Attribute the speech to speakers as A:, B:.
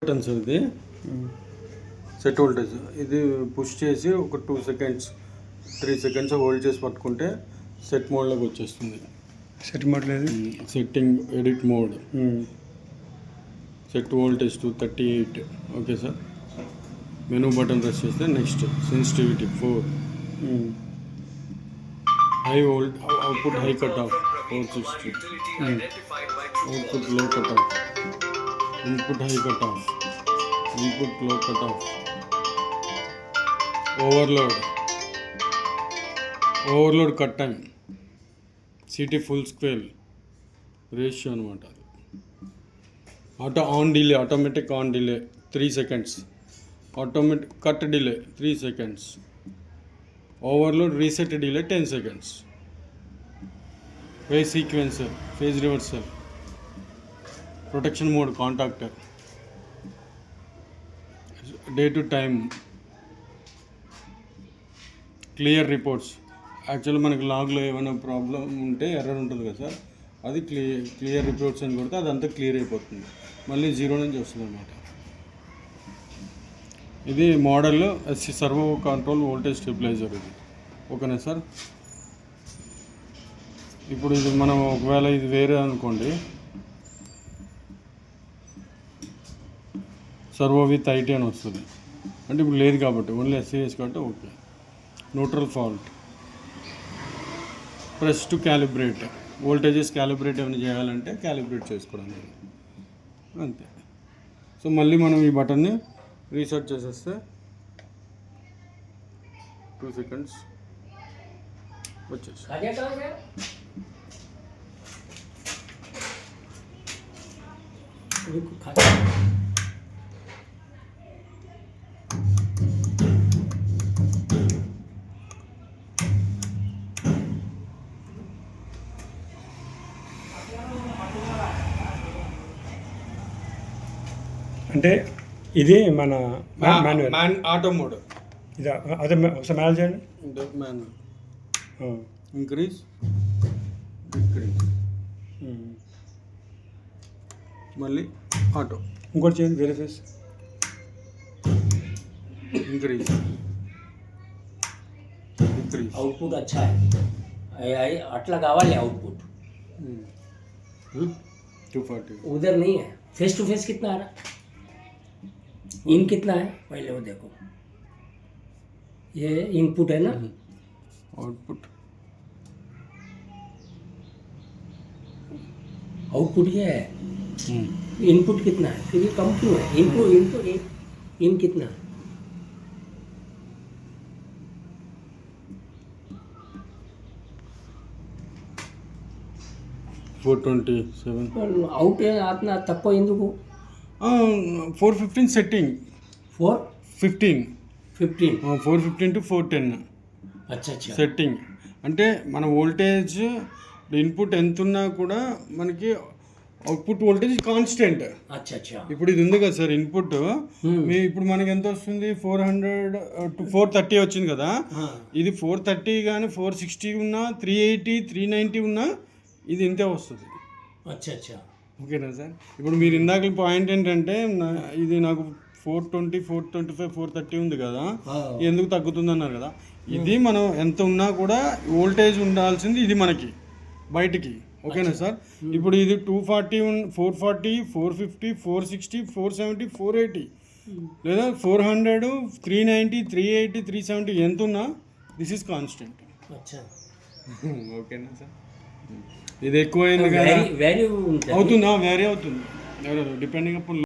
A: Button sir ఇది set voltage ఇది push చేసి ఒక 2 సెకండ్స్ 3 సెకండ్స్ హోల్డ్ చేసి పట్టుకుంటే సెట్ మోడ్లోకి వచ్చేస్తుంది.
B: సెట్ మోడ్ లేదు,
A: setting edit mode set voltage 238. Okay sir. Menu button press చేస్తే next sensitivity 4, high volt output high cut off 460, output low cut off, input high cut off, input low cut off, overload cut time, CT full scale ratio అనమాట. Automatic on delay 3 seconds, automatic cut delay 3 seconds, overload reset delay 10 seconds, phase sequencer, phase reversal, protection mode contactor, day to time, clear reports. Actually మనకి లాగ్లో ఏమైనా problem ఉంటే error ఉంటుంది కదా sir, అది clear reports అని కొడితే అదంతా క్లియర్ అయిపోతుంది, మళ్ళీ 0 నుంచి వస్తుంది అనమాట. ఇది model servo control voltage stabiliser ఇది. ఓకేనా సార్. ఇప్పుడు ఇది మనం ఒకవేళ ఇది వేరే అనుకోండి, సర్వో విత్ ఐటీ అని వస్తుంది. అంటే ఇప్పుడు లేదు కాబట్టి ఓన్లీ ఎస్ఏఎస్ కాబట్టి okay. Neutral fault, press to calibrate, voltages calibrate ఏమైనా చేయాలంటే క్యాలిబ్రేట్ చేసుకోవడానికి అంతే. సో మళ్ళీ మనం ఈ బటన్ని రీసెట్ చేసేస్తే 2 సెకండ్స్ వచ్చేసి
B: అంటే ఇది మన మాన్యువల్
A: ఆటో మోడ్.
B: ఇది అదే ఒకసారి మేనేజ్ చేయండి.
A: మాన్యువల్ ఇంక్రీజ్ డిక్రీజ్, మళ్ళీ ఆటో.
B: ఇంకోటి చేయండి, వేరే ఫేస్
A: ఇంక్రీజ్ డిక్రీజ్.
C: అవుట్పుట్ అచ్చా అట్లా కావాలి అవుట్పుట్.
A: 240
C: उधर नहीं है, फेस टू फेस कितना आ रहा, इन कितना है पहले वो देखो. ये इनपुट है ना,
A: आउटपुट
C: आउटपुट ये है. इनपुट कितना है, फिर ये कम क्यों है. इनपुट इनपुट इन कितना है, అవుట్ అతను తక్కువ ఎందుకు.
A: 415 సెట్టింగ్,
C: 415
A: 415 to 410
C: అచ్చా అచ్చా
A: సెట్టింగ్. అంటే మన వోల్టేజ్ ఇన్పుట్ ఎంత ఉన్నా కూడా మనకి అవుట్పుట్ వోల్టేజ్ కాన్స్టెంట్.
C: అచ్చా అచ్చా.
A: ఇప్పుడు ఇది ఉంది కదా సార్ ఇన్పుట్, ఇప్పుడు మనకి ఎంత వస్తుంది, 400 to 430 వచ్చింది కదా. ఇది 430 కానీ 460 ఉన్నా, 380 390 ఉన్నా ఇది ఇంతే వస్తుంది.
C: అచ్చా అచ్చా.
A: ఓకేనా సార్. ఇప్పుడు మీరు ఇందాక పాయింట్ ఏంటంటే ఇది నాకు 420 425 430 ఉంది కదా, ఎందుకు తగ్గుతుంది అన్నారు కదా. ఇది మనం ఎంత ఉన్నా కూడా వోల్టేజ్ ఉండాల్సింది ఇది మనకి బయటికి. ఓకేనా సార్. ఇప్పుడు ఇది 240 440 450 460 470 480 లేదా 400 390 380 370 ఎంత ఉన్నా దిస్ ఈజ్ కాన్స్టెంట్. ఓకేనా సార్. ఇది ఎక్కువైంది కదా,
C: వేరీ
A: అవుతుందా, వేరే అవుతుంది డిపెండింగ్ అపాన్